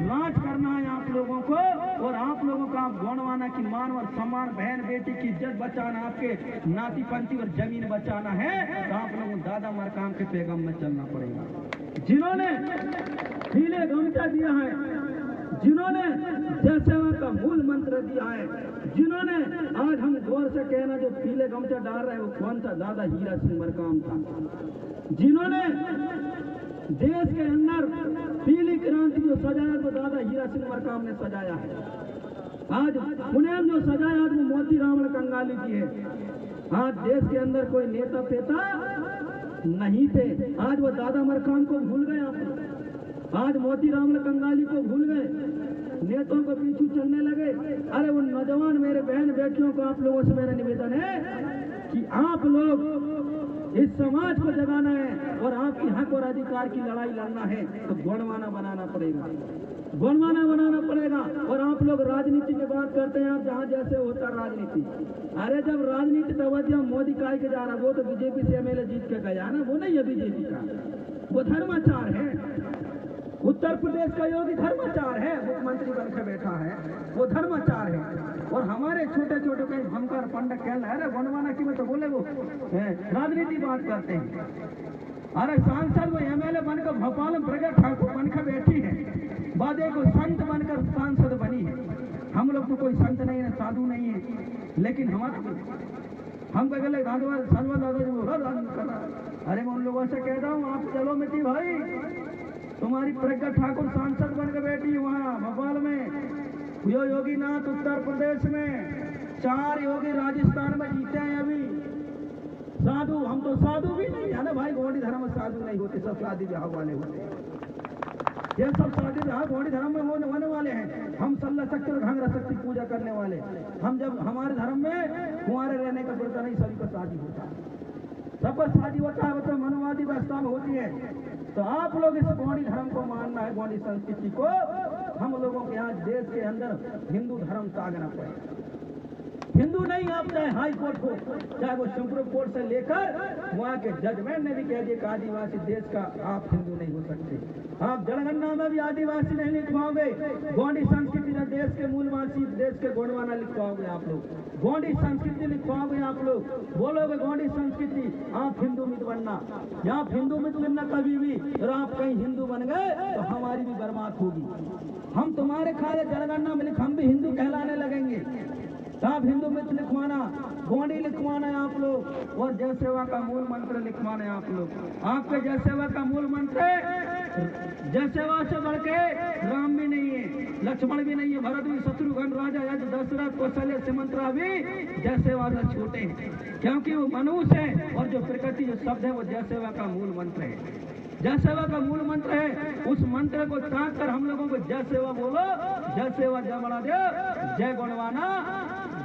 S1: राज करना है आप लोगों को। और आप लोगों का गौणवाना की मान और सम्मान, बहन बेटी की इज्जत बचाना, आपके नाती पंथी और जमीन बचाना है। तो आप लोगों को दादा मरकाम के पैगाम में चलना पड़ेगा। जिन्होंने पीले गमछा दिया है, जिन्होंने जय सेवा का मूल मंत्र दिया है, जिन्होंने आज हम गौर से कहना जो पीले गमछा डाल रहे हैं वो कौन था? दादा हीरा सिंह मरकाम था। जिन्होंने देश के अंदर पीली क्रांति जो सजाया वो दादा हीरा सिंह मरकाम ने सजाया है। आज पुणे जो सजाया वो मोती रावण कंगाली जी है। आज देश के अंदर कोई नेता पेता नहीं थे। आज वो दादा मरकाम को भूल गए आप। आज मोती रावण कंगाली को भूल गए, नेताओं को पीछे चलने लगे। अरे वो नौजवान मेरे बहन बेटियों को आप लोगों से मेरा निवेदन है कि आप लोग इस समाज को जगाना है और आपकी हक और अधिकार की लड़ाई लड़ना है तो गौणवाना बनाना पड़ेगा, गौणवाना बनाना पड़ेगा। और आप लोग राजनीति की बात करते हैं, आप जहाँ जैसे होता राजनीति। अरे जब राजनीति तवज्जो मोदी काय के जा रहा, वो तो बीजेपी से एमएलए जीत के गया ना, वो नहीं है बीजेपी का, वो धर्माचार है। उत्तर प्रदेश का योगी धर्माचार है, मुख्यमंत्री बनकर बैठा है, वो धर्माचार है। और हमारे छोटे छोटे कहीं भमकर पंडित कहना है गौणवाना की में तो बोले वो राजनीति बात करते हैं। अरे सांसद वो एमएलए बनकर भोपाल में प्रज्ञा ठाकुर बनकर बैठी है, बाद को संत बनकर सांसद बनी है। हम लोग तो कोई संत नहीं है, साधु नहीं है, लेकिन हम कह गए राजनीति कर रहा। अरे मैं उन लोगों से कहता हूँ आप चलो मिट्टी भाई, तुम्हारी प्रज्ञा ठाकुर सांसद बनकर बैठी है वहाँ भोपाल में। यो योगीनाथ उत्तर प्रदेश में, 4 योगी राजस्थान में जीते हैं अभी। साधु, हम तो साधु भी नहीं है ना भाई, गौड़ी धर्म में साधु नहीं होते, सब शादी ब्याह वाले होते हैं। ये सब शादी ब्याह गौड़ी धर्म में होने वाले हैं। हम सल्ला शक्ति और घांगरा शक्ति पूजा करने वाले। हम जब हमारे धर्म में कुंवारे रहने का प्रथा नहीं, सभी को शादी होता है, सबको शादी होता है, वो तो मनोवादी व्यवस्था में होती है। तो आप लोग इस गौड़ी धर्म को मानना है, गौड़ी संस्कृति को। हम लोगों के यहाँ देश के अंदर हिंदू धर्म सागना पड़ेगा। हिंदू नहीं, आप चाहे हाई कोर्ट हो, चाहे वो सुप्रीम कोर्ट से लेकर वहाँ के जजमेंट ने भी कह दिया कि आदिवासी देश का आप हिंदू नहीं हो सकते। आप जनगणना में भी आदिवासी नहीं लिख पाओगे। गौड़ी संस्कृति का देश के मूलवासी, देश के गौणवाना लिख पाओगे आप लोग। गौड़ी संस्कृति लिख पाओगे आप लोग, बोलोगे गौड़ी संस्कृति, आप हिंदू मत बनना। आप हिंदू मत बनना कभी भी, और आप कहीं हिंदू बन गए तो हमारी भी बर्बाद होगी। हम तुम्हारे खाए जनगणना में लिख, हम भी हिंदू कहलाने लगेंगे। तो आप हिंदू मत लिखवाना, गौड़ी लिखवाना है आप लोग। और जय सेवा का मूल मंत्र लिखवाना है आप लोग। आपके जय सेवा का मूल मंत्र जय सेवा से बढ़ के राम भी नहीं है, लक्ष्मण भी नहीं है, भरत भी, शत्रुघ्न, राजा यज, दशरथ, कौशल्य, सुमंत्रा भी जय सेवा से छूटे हैं, क्योंकि वो मनुष्य है। और जो प्रकृति जो शब्द है वो जय सेवा का मूल मंत्र है। जय सेवा का मूल मंत्र है। उस मंत्र को ताक कर हम लोगों को जय सेवा बोलो, जय सेवा जय बड़ा देव, जय गुणवाना,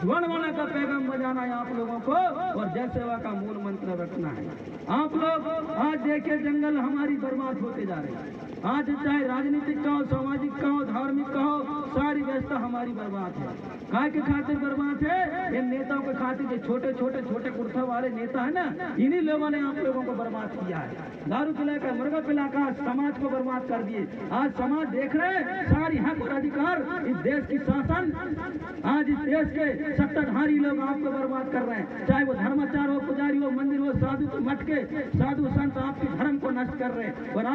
S1: गुणवाना का पैगाम बजाना है आप लोगों को, और जय सेवा का मूल मंत्र रखना है। आप लोग आज देखिए जंगल हमारी बर्बाद होते जा रहे हैं। आज चाहे राजनीतिक का हो, सामाजिक का हो, धार्मिक का हो, सारी व्यवस्था हमारी बर्बाद है। काय के खातिर बर्बाद है? इन नेताओं के खातिर, जो छोटे छोटे छोटे कुर्ता वाले नेता है ना, इन्हीं लोगों ने आप लोगों को बर्बाद किया है। दारू पिलाकर, मुर्गा पिलाकर समाज को बर्बाद कर दिए। आज समाज देख रहे हैं सारी हक और अधिकार, इस देश की शासन, आज इस देश के सत्ताधारी लोग आपको बर्बाद कर रहे हैं। चाहे वो धर्माचार हो, पुजारी हो, मंदिर हो, साधु मठ के साधु संत आपके धर्म को नष्ट कर रहे हैं, और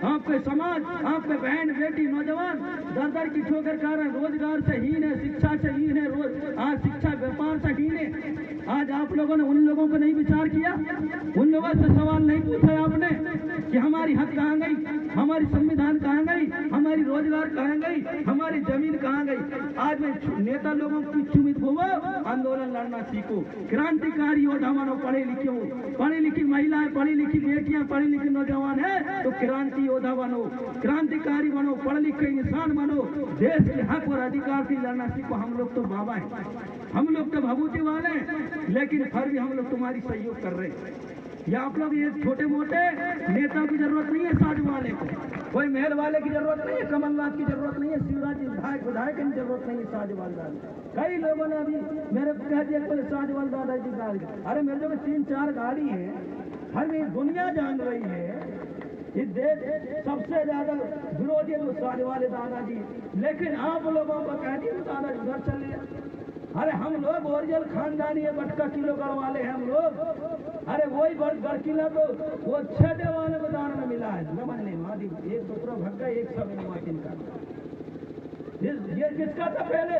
S1: आपके समाज, आपके बहन बेटी नौजवान दर दर की ठोकर खा रहे हैं। रोजगार से हीन है, शिक्षा से हीन है, आज शिक्षा व्यापार से हीन है। आज आप लोगों ने उन लोगों को नहीं विचार किया, उन लोगों से सवाल नहीं पूछा आपने कि हमारी हक कहाँ गई, हमारी संविधान कहाँ गई, हमारी रोजगार कहाँ गई, हमारी जमीन कहाँ गई। आज में नेता लोगों की चुमित हो, आंदोलन लड़ना सीखो, क्रांतिकारी योद्धा बनो, पढ़े लिखे हो, पढ़ी लिखी महिलाएं, पढ़ी लिखी बेटियां, पढ़ी लिखी नौजवान है तो क्रांति योद्धा बनो, क्रांतिकारी बनो, पढ़ लिख के इंसान बनो, देश के हक और अधिकार की लड़ना सीखो। हम लोग तो बाबा हैं, हम लोग तो भभूति वाले हैं, लेकिन फिर भी हम लोग तुम्हारी सहयोग कर रहे हैं। या आप लोग ये छोटे मोटे नेताओं की जरूरत नहीं है, साज वाले को, कोई महल वाले की जरूरत नहीं है, कमलनाथ की जरूरत नहीं है, शिवराज विधायक की जरूरत नहीं है, साजवाल दादा। कई लोगों ने अभी मेरे कह दिया तो साजवाल दादा की गाड़ी, अरे मेरे जो 3-4 गाड़ी है, हर दुनिया जान रही है इस देश सबसे ज्यादा विरोधी है तो साजवाल दादाजी। लेकिन आप लोगों को कह दिया दादाजी उधर चले। अरे हम लोग ओरिजिनल खानदानी है, बटका किलो गढ़ वाले हैं हम लोग। अरे वही गढ़ किला तो वो 6 वाले को दान में मिला है, समझ नहीं मादी, एक दूसरा भग गया, एक सब इनवातिन का। ये किसका था पहले?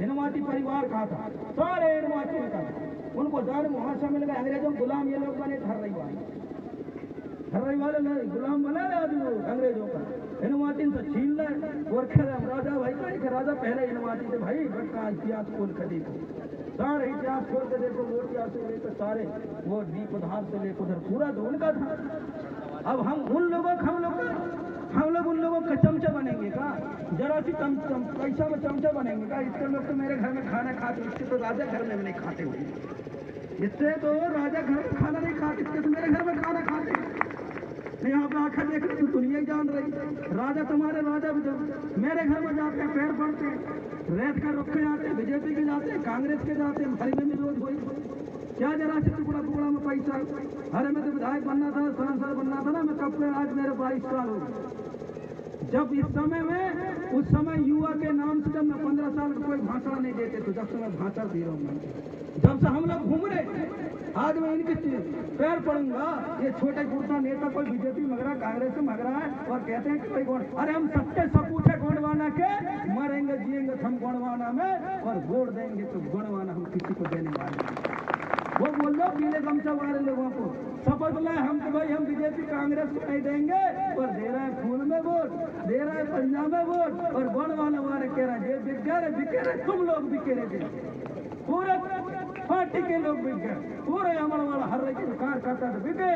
S1: इनवाती परिवार का था, सारे इनवातिन का। उनको दान वहां से मिल गया, अंग्रेजों गुलाम ये लोग बने, हर्रई वाले गुलाम बना रहे आदमी अंग्रेजों का, इनवातिन से छीन रहे। और राजा भाई का राजा पहले इनवाती थे भाई, बटका इतिहास खोल कर देखो, सारे इतिहास खोल कर देखो, रोटियां से लेकर सारे वो दीप उधार से लेकर उधर पूरा तो उनका था। अब हम उन लोगों हम लोग उन लोगों का चमचा बनेंगे का? जरा सी पैसा में चमचा बनेंगे का? इसके लोग तो मेरे घर में खाना खाते, इसके तो राजा घर में नहीं खाते हुए, इससे तो राजा घर में खाना नहीं खाते, इसके तो मेरे घर में खाना खाते नहीं। आप आखिर देख रहे तो दुनिया ही जान रही, राजा तुम्हारे राजा भी मेरे घर में जाते हैं, पैर पड़ते हैं, रेत कर रुके आते हैं, बीजेपी के जाते हैं, कांग्रेस के जाते हैं, खरीदने में रोज हुई क्या जरा से टुकड़ा में पैसा। अरे मैं तो विधायक बनना था, सांसद बनना था ना, मैं कब पे, आज मेरे 22 साल हो गए। जब इस समय में, उस समय युवा के नाम से जब मैं 15 साल का कोई भाषण नहीं देते तो जब से मैं भाषण दे रहा हूँ, जब से हम लोग घूम रहे, आज मैं इनके पैर पड़ूंगा। ये छोटे कुर्ता नेता कोई बीजेपी मग रहा, कांग्रेस से मग रहा है, और कहते हैं कि कोई गोड़, अरे हम सत्य सपूत है गोंडवाना के, मरेंगे जिएंगे हम गोंडवाना में, और गोड़ देंगे तो गोंडवाना हम किसी को देने वाले। वो बोल दो पीले गमछा वाले लोगों को शपथ लाए हम कि भाई हम बीजेपी कांग्रेस को नहीं देंगे, और दे रहे हैं फूल में वोट, दे रहे हैं पंजाब में वोट, और गोंडवाना वाले कह रहे हैं ये बिक गए, तुम लोग बिके रहे, पूरे पार्टी के लोग बिक गए, पूरे अमर वाला हर रही कार करता बिके।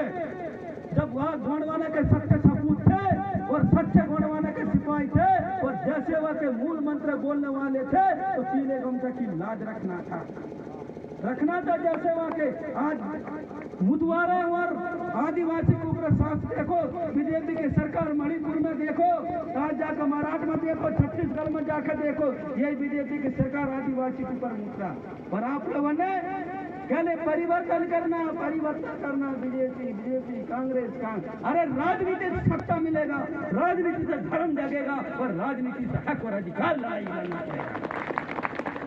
S1: जब वहाँ गोंडवाना के सच्चे सपूत थे और सच्चे गोंडवाना के सिपाही थे और जय सेवा के मूल मंत्र बोलने वाले थे, तो पीले गमछा की लाज रखना था जय सेवा के। आज मुदवारा और आदिवासी के ऊपर सांस देखो, बीजेपी की सरकार मणिपुर में देखो, आज जाकर महाराष्ट्र में देखो, छत्तीसगढ़ में जाकर देखो, यही बीजेपी की सरकार आदिवासी के ऊपर मुद्दा। और आप लोगों ने कहने परिवर्तन करना, बीजेपी कांग्रेस अरे राजनीति से सत्ता मिलेगा, राजनीति से धर्म जगेगा, और राजनीति से हक और अधिकार लड़ाई लड़ना पड़ेगा।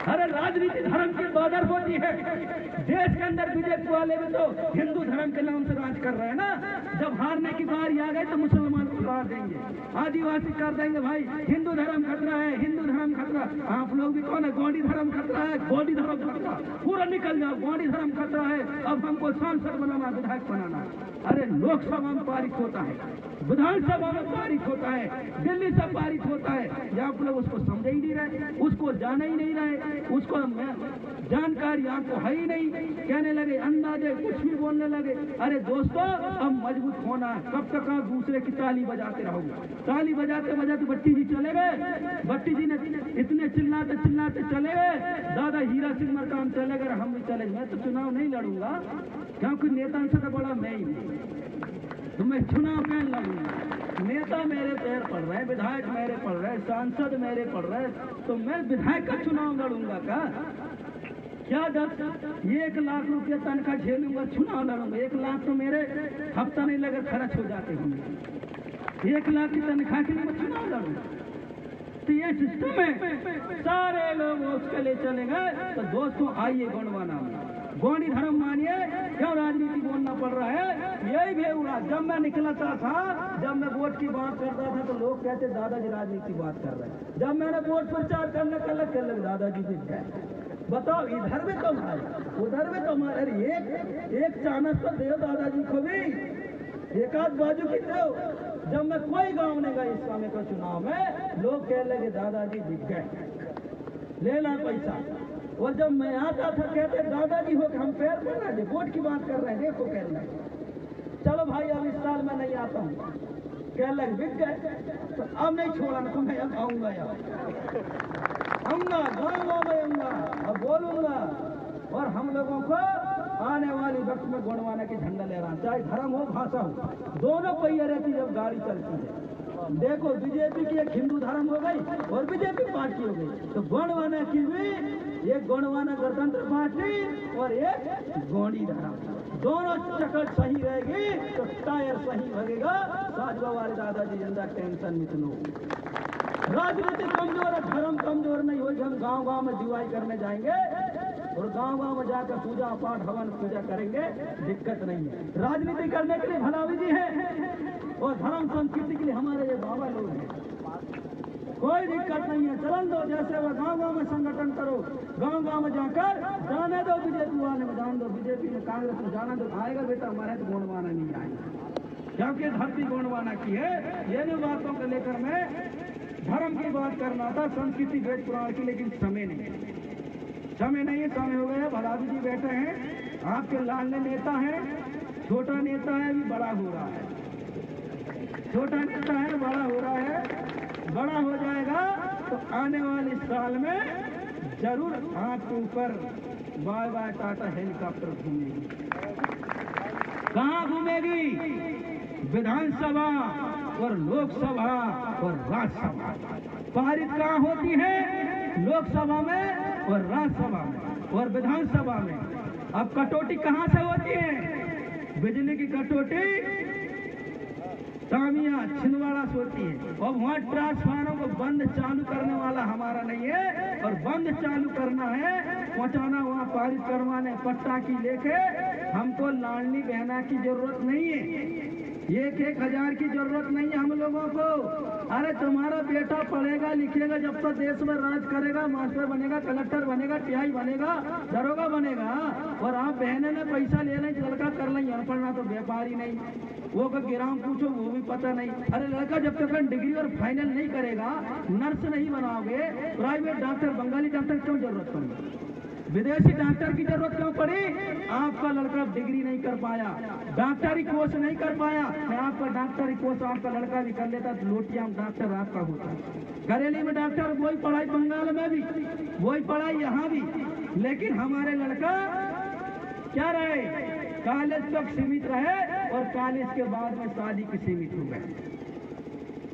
S1: अरे राजनीति धर्म की बॉर्डर होती है। देश के अंदर बीजेपी वाले भी तो हिंदू धर्म के नाम से राज कर रहे हैं ना। जब हारने की बारी आ गई तो मुसलमान पुकार देंगे, आदिवासी कर देंगे भाई हिंदू धर्म खतरा है, हिंदू धर्म खतरा। आप लोग भी कौन है, गौड़ी धर्म खतरा है, गौड़ी धर्म खतरा, पूरा निकल जाओ, गौड़ी धर्म खतरा है। अब हमको सांसद बनाना, विधायक बनाना। अरे लोकसभा में पारित होता है, विधानसभा में पारित होता है, दिल्ली से पारित होता है, आप लोग उसको समझ ही नहीं रहे, उसको जान ही नहीं रहे, उसको जानकारी आपको है ही नहीं। कहने लगे अंदाजे, कुछ भी बोलने लगे। अरे दोस्तों, अब मजबूत होना है। कब तक आप दूसरे की ताली बजाते रहोगे? ताली बजाते बजाते भट्टी जी चले गए, भट्टी जी ने इतने चिल्लाते चिल्लाते चले गए, दादा हीरा सिंह मरकाम चले गए, हम भी चले। मैं तो चुनाव नहीं लड़ूंगा, क्योंकि नेता से तो बड़ा मैं ही, तो मैं चुनाव क्या लड़ूंगा? नेता मेरे पैर पड़ रहे, विधायक मेरे पड़ रहे, सांसद मेरे पड़ रहे, तो मैं विधायक का चुनाव लड़ूंगा क्या 1 लाख रुपये तनख्वाह झेलूंगा, चुनाव लड़ूंगा? 1 लाख तो मेरे हफ्ता नहीं लगे खर्च हो जाते होंगे। 1 लाख की तनख्वाह के लिए मैं चुनाव लड़ूंगा? तो ये सिस्टम है, सारे लोग उसके लिए चले गए। तो दोस्तों आइए गोंडवाना में, गौड़ी धर्म मानिए, क्यों राजनीति बोलना पड़ रहा है? यही भी हुआ जब मैं निकलता था, जब मैं वोट की बात करता था तो लोग कहते दादाजी राजनीति बात कर रहे हैं। जब मैंने वोट प्रचार करने का लग दादाजी जीत गए। बताओ, इधर भी तो मारे, उधर भी तो मारे। अरे एक चानस तो दो दादाजी को भी, एक आध बाजू की दो। जब मैं कोई गांव नहीं गया इस समय का चुनाव में, लोग कह लगे दादाजी जीत गए, लेना पैसा। और जब मैं आता था कहते दादाजी हो कि हम पैर कर रहे थे, वोट की बात कर रहे हैं, देखो कह रहे चलो भाई अब इस साल मैं नहीं आता हूँ, कह लग बिक गए। तो अब नहीं छोड़ा ना, तो मैं अब आऊंगा यार, आऊंगा गाँव में आऊंगा, अब बोलूंगा। और हम लोगों को आने वाली वक्त में गोंडवाना की झंडा लहराना, चाहे धर्म हो भाषा हो, दोनों पहिए रहती जब गाड़ी चलती है। देखो बीजेपी की एक हिंदू धर्म हो गई और बीजेपी पार्टी हो गई, तो गोंडवाना की भी एक गोंडवाना गणतंत्र पार्टी और एक गौड़ी धर्म, दोनों चक्कर सही रहेगी तो टायर सही भगेगा। साजवा वाले दादाजी जिंदा, टेंशन मत लो। राजनीति कमजोर है, धर्म कमजोर नहीं होगी। हम गांव गांव में दिवाई करने जाएंगे और गांव गांव में जाकर पूजा पाठ हवन पूजा करेंगे, दिक्कत नहीं है। राजनीति करने के लिए भलावी जी है और धर्म संस्कृति के लिए हमारे ये बाबा लोग हैं, कोई दिक्कत नहीं है। चलन दो, जैसे वो गांव गांव में संगठन करो, गांव गांव में जाकर जाने दो, बीजेपी वाले में जान दो, बीजेपी में कांग्रेस में जाना दो। आएगा बेटा हमारे तो गोंडवाना नहीं आएगा, क्योंकि धरती गोंडवाना की है। ये जो बातों को लेकर मैं धर्म की बात करना था, संस्कृति वेद पुराण की, लेकिन समय नहीं है, समय नहीं है, समय हो गया। भलावी जी बैठे हैं, आपके लाल नेता है, छोटा नेता है, अभी बड़ा हो रहा है, छोटा नेता है, बड़ा हो रहा है, बड़ा हो जाएगा तो आने वाले साल में जरूर आपके ऊपर बाय बाय टाटा हेलीकॉप्टर घूमेगी। कहाँ घूमेगी? विधानसभा और लोकसभा और राज्यसभा। पारित कहाँ होती है? लोकसभा में और राज्यसभा में और विधानसभा में। अब कटौती कहाँ से होती है? बिजली की कटौती तामिया छिंदवाड़ा से होती है। और वहाँ ट्रांसफार्मर को बंद चालू करने वाला हमारा नहीं है, और बंद चालू करना है, पहुँचाना वहाँ पारित करवाने पट्टा की लेके। हमको लाडली बहना की जरूरत नहीं है, 1,000 की जरूरत नहीं है हम लोगों को। अरे तुम्हारा बेटा पढ़ेगा लिखेगा, जब तक देश में राज करेगा, मास्टर बनेगा, कलेक्टर बनेगा, टीआई बनेगा, दरोगा बनेगा। और आप बहने ने पैसा ले लें, लड़का कर लें, यहाँ पढ़ना तो व्यापारी नहीं, वो का गिराम पूछो वो भी पता नहीं। अरे लड़का जब तक डिग्री और फाइनल नहीं करेगा, नर्स नहीं बनाओगे, प्राइवेट डॉक्टर, बंगाली डॉक्टर क्यों जरूरत पड़ी? विदेशी डॉक्टर की जरूरत क्यों पड़ी? आपका लड़का डिग्री नहीं कर पाया, डॉक्टरी कोर्स नहीं कर पाया। आपका डॉक्टरी कोर्स आपका लड़का भी कर लेता तो लोटिया डॉक्टर आपका होता। करेली में डॉक्टर वही पढ़ाई, बंगाल में भी वही पढ़ाई, यहाँ भी। लेकिन हमारे लड़का क्या रहे? कॉलेज तक सीमित रहे और कॉलेज के बाद में शादी की सीमित हो गए।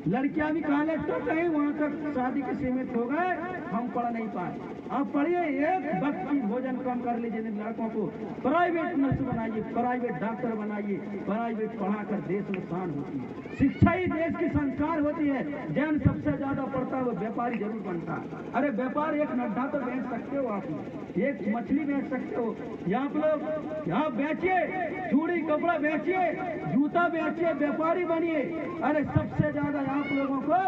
S1: लड़कियां भी कॉलेज तक गई, वहां तक शादी के सीमित हो गए, हम पढ़ नहीं पाए। आप पढ़िए, एक वक्त की भोजन कम कर लीजिए, लड़कों को प्राइवेट नर्स बनाइए, प्राइवेट डॉक्टर बनाइए, प्राइवेट पढ़ाकर देश में शान होती है। शिक्षा ही देश की संस्कार होती है। जैन सबसे ज्यादा पढ़ता है वो व्यापारी जरूर बनता है। अरे व्यापार एक नड्ढा तो बेच सकते हो, आप एक मछली बेच सकते हो, यहाँ लोग यहाँ बेचिए, चूड़ी कपड़ा बेचिए, जूता बेचिए, व्यापारी बनिए। अरे सबसे ज्यादा आप लोगों को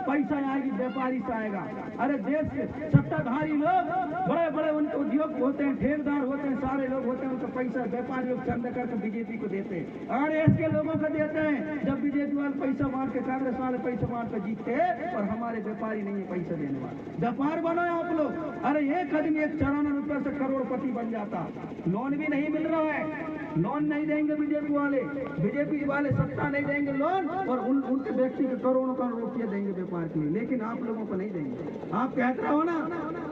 S1: पैसा आएगी व्यापारी से आएगा। अरे देश के सत्ताधारी लोग बड़े बड़े उनके उद्योग होते हैं, ठेकेदार होते हैं, सारे लोग होते हैं, उनको पैसा व्यापारी लोग चंदा करके बीजेपी को देते हैं, आरएस के लोगों को देते हैं। जब बीजेपी वाले पैसा बांट के, कांग्रेस वाले पैसा बांट के जीतते हैं, और हमारे व्यापारी नहीं है पैसा देने वाले। व्यापार बनाए आप लोग। अरे एक आदमी 194 रुपये से करोड़पति बन जाता। लोन भी नहीं मिल रहा है, लोन नहीं देंगे बीजेपी वाले सत्ता नहीं देंगे लोन, और उनके व्यक्ति के करोड़ों रुपये देंगे व्यापार के लिए, लेकिन आप लोगों को नहीं देंगे। आप कहते रहो ना,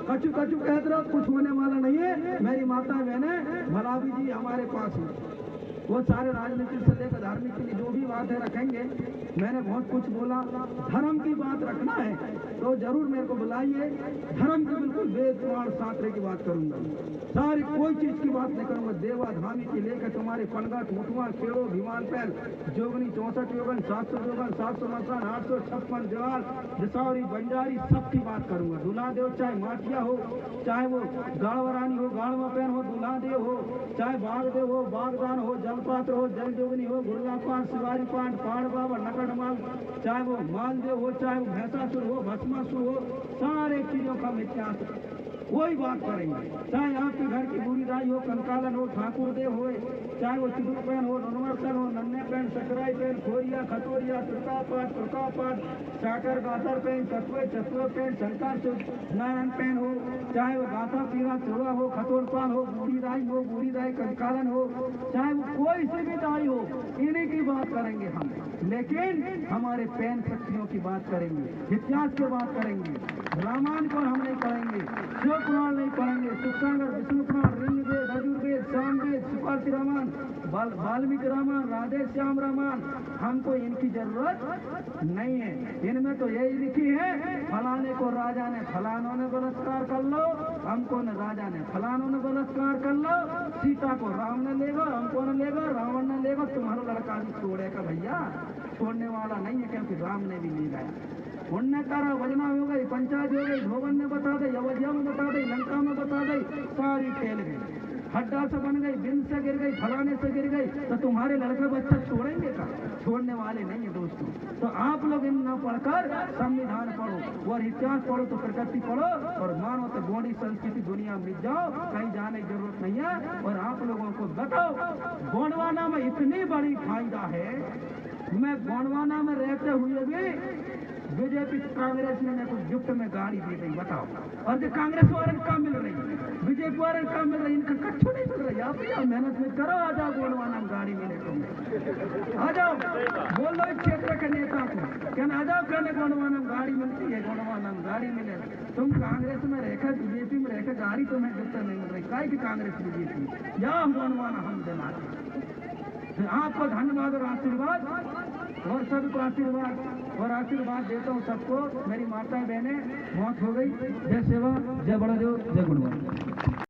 S1: कचू कचू कहते रहो, कुछ होने वाला नहीं है। मेरी माता बहने भलावी जी हमारे पास है, वो सारे राजनीति से लेकर धार्मिक की जो भी बात है रखेंगे। मैंने बहुत कुछ बोला, धर्म की बात रखना है तो जरूर मेरे को बुलाइए। धर्म की बिल्कुल वेद पुराण शास्त्र की बात करूंगा, सारी कोई चीज की बात नहीं करूंगा। देवा धामी की लेकर तुम्हारे पनगट मुठवा केड़ो भीमान पैल जोगनी 64 योगन 700 योगन 700 मसान 856 जवाल जसौरी बंजारी सबकी बात करूंगा। दूल्हा देव चाहे माटिया हो, चाहे वो गाड़वरानी हो, गाड़वा पैन हो, दूल्हा देव हो, चाहे बागदेव हो, बागदान हो, जलपात्र हो, जल जोगनी हो, गुरला पान, शिवारी पान, पाड़ बाबा, नकड़ माल, चाहे वो मालदेव हो, चाहे वो भैंसासुर हो, भस्मासुर हो, सारे चीजों का इतिहास वही बात करेंगे। चाहे आपके घर की बूढ़ी दाई हो, कंकालन हो, ठाकुर देव हो, चाहे वो चिदुर पैन हो, ननवर्तन हो, नन्हे पैन, सकराई पैन, खोरिया खतोरिया, तुर्कापात, साकर गातर पैन, चतुए पैन, शंकर नारायण पैन हो, चाहे वो गाथा पीरा चोड़ा हो, खतोर पान हो, बूढ़ी दाई कंकालन हो, चाहे वो कोई से भी दाई हो, इन्हीं की बात करेंगे हम। लेकिन हमारे पैन शक्तियों की बात करेंगे, इतिहास की बात करेंगे। रामायण को हम नहीं पढ़ेंगे, शिव पुराण नहीं पढ़ेंगे, सुखसागर, विष्णु पुराण, ऋग्वेद, यजुर्वेद, सामवेद, सुपार्ति रामायण, वाल्मीकि रामायण, राधे श्याम रामायण, हमको इनकी जरूरत नहीं है। इनमें तो यही लिखी है, फलाने को राजा ने फलानों ने बलात्कार कर लो, हमको न राजा ने फलानों ने बलात्कार कर लो, सीता को राम ने लेगा, हमको न लेगा, रावण ने लेगा, तुम्हारा लड़का भी छोड़ेगा भैया, छोड़ने वाला नहीं है, क्योंकि राम ने भी ले गया। उनने करा वजना हो गई, पंचायत हो गई, भोवन ने बता दी, अयोध्या में बता दी, लंका में बता दी, सारी फैल गई, हड्डा से बन गई, बिंद से गिर गई, फलाने से गिर गई, तो तुम्हारे लड़के बच्चा छोड़ेंगे का? छोड़ने वाले नहीं है दोस्तों। तो आप लोग इन न पढ़कर संविधान पढ़ो और इतिहास पढ़ो, तो प्रकृति पढ़ो और मानो तो गोंडी संस्कृति दुनिया में जाओ, कहीं जाने की जरूरत नहीं है। और आप लोगों को बताओ, गोंडवाना में इतनी बड़ी फायदा है, मैं गोंडवाना में रहते हुए भी बीजेपी कांग्रेस ने कुछ गिफ्ट में गाड़ी दी गई, बताओ। और जो कांग्रेस वाले काम मिल रही है, बीजेपी वाले काम मिल रही, इनका कच्चू नहीं मिल रही। आप क्या मेहनत में करो, आ जाओ गोंडवाना में गाड़ी मिले तुम्हें, आ जाओ, बोल दो इस क्षेत्र के नेता को, क्या आ जाओ, कहने गोंडवाना में गाड़ी मिलती है, गोंडवाना में गाड़ी मिले। तुम कांग्रेस में रहकर, बीजेपी में रहकर गाड़ी तुम्हें गिफ्ट नहीं मिल रही, काय की कांग्रेस बीजेपी, या गोंडवाना हम दिलाते। आपको धन्यवाद और आशीर्वाद, और सबको आशीर्वाद देता हूँ सबको। मेरी माताएं बहनें, मौत हो गई। जय सेवा, जय बड़ा देव, जय गुणवान।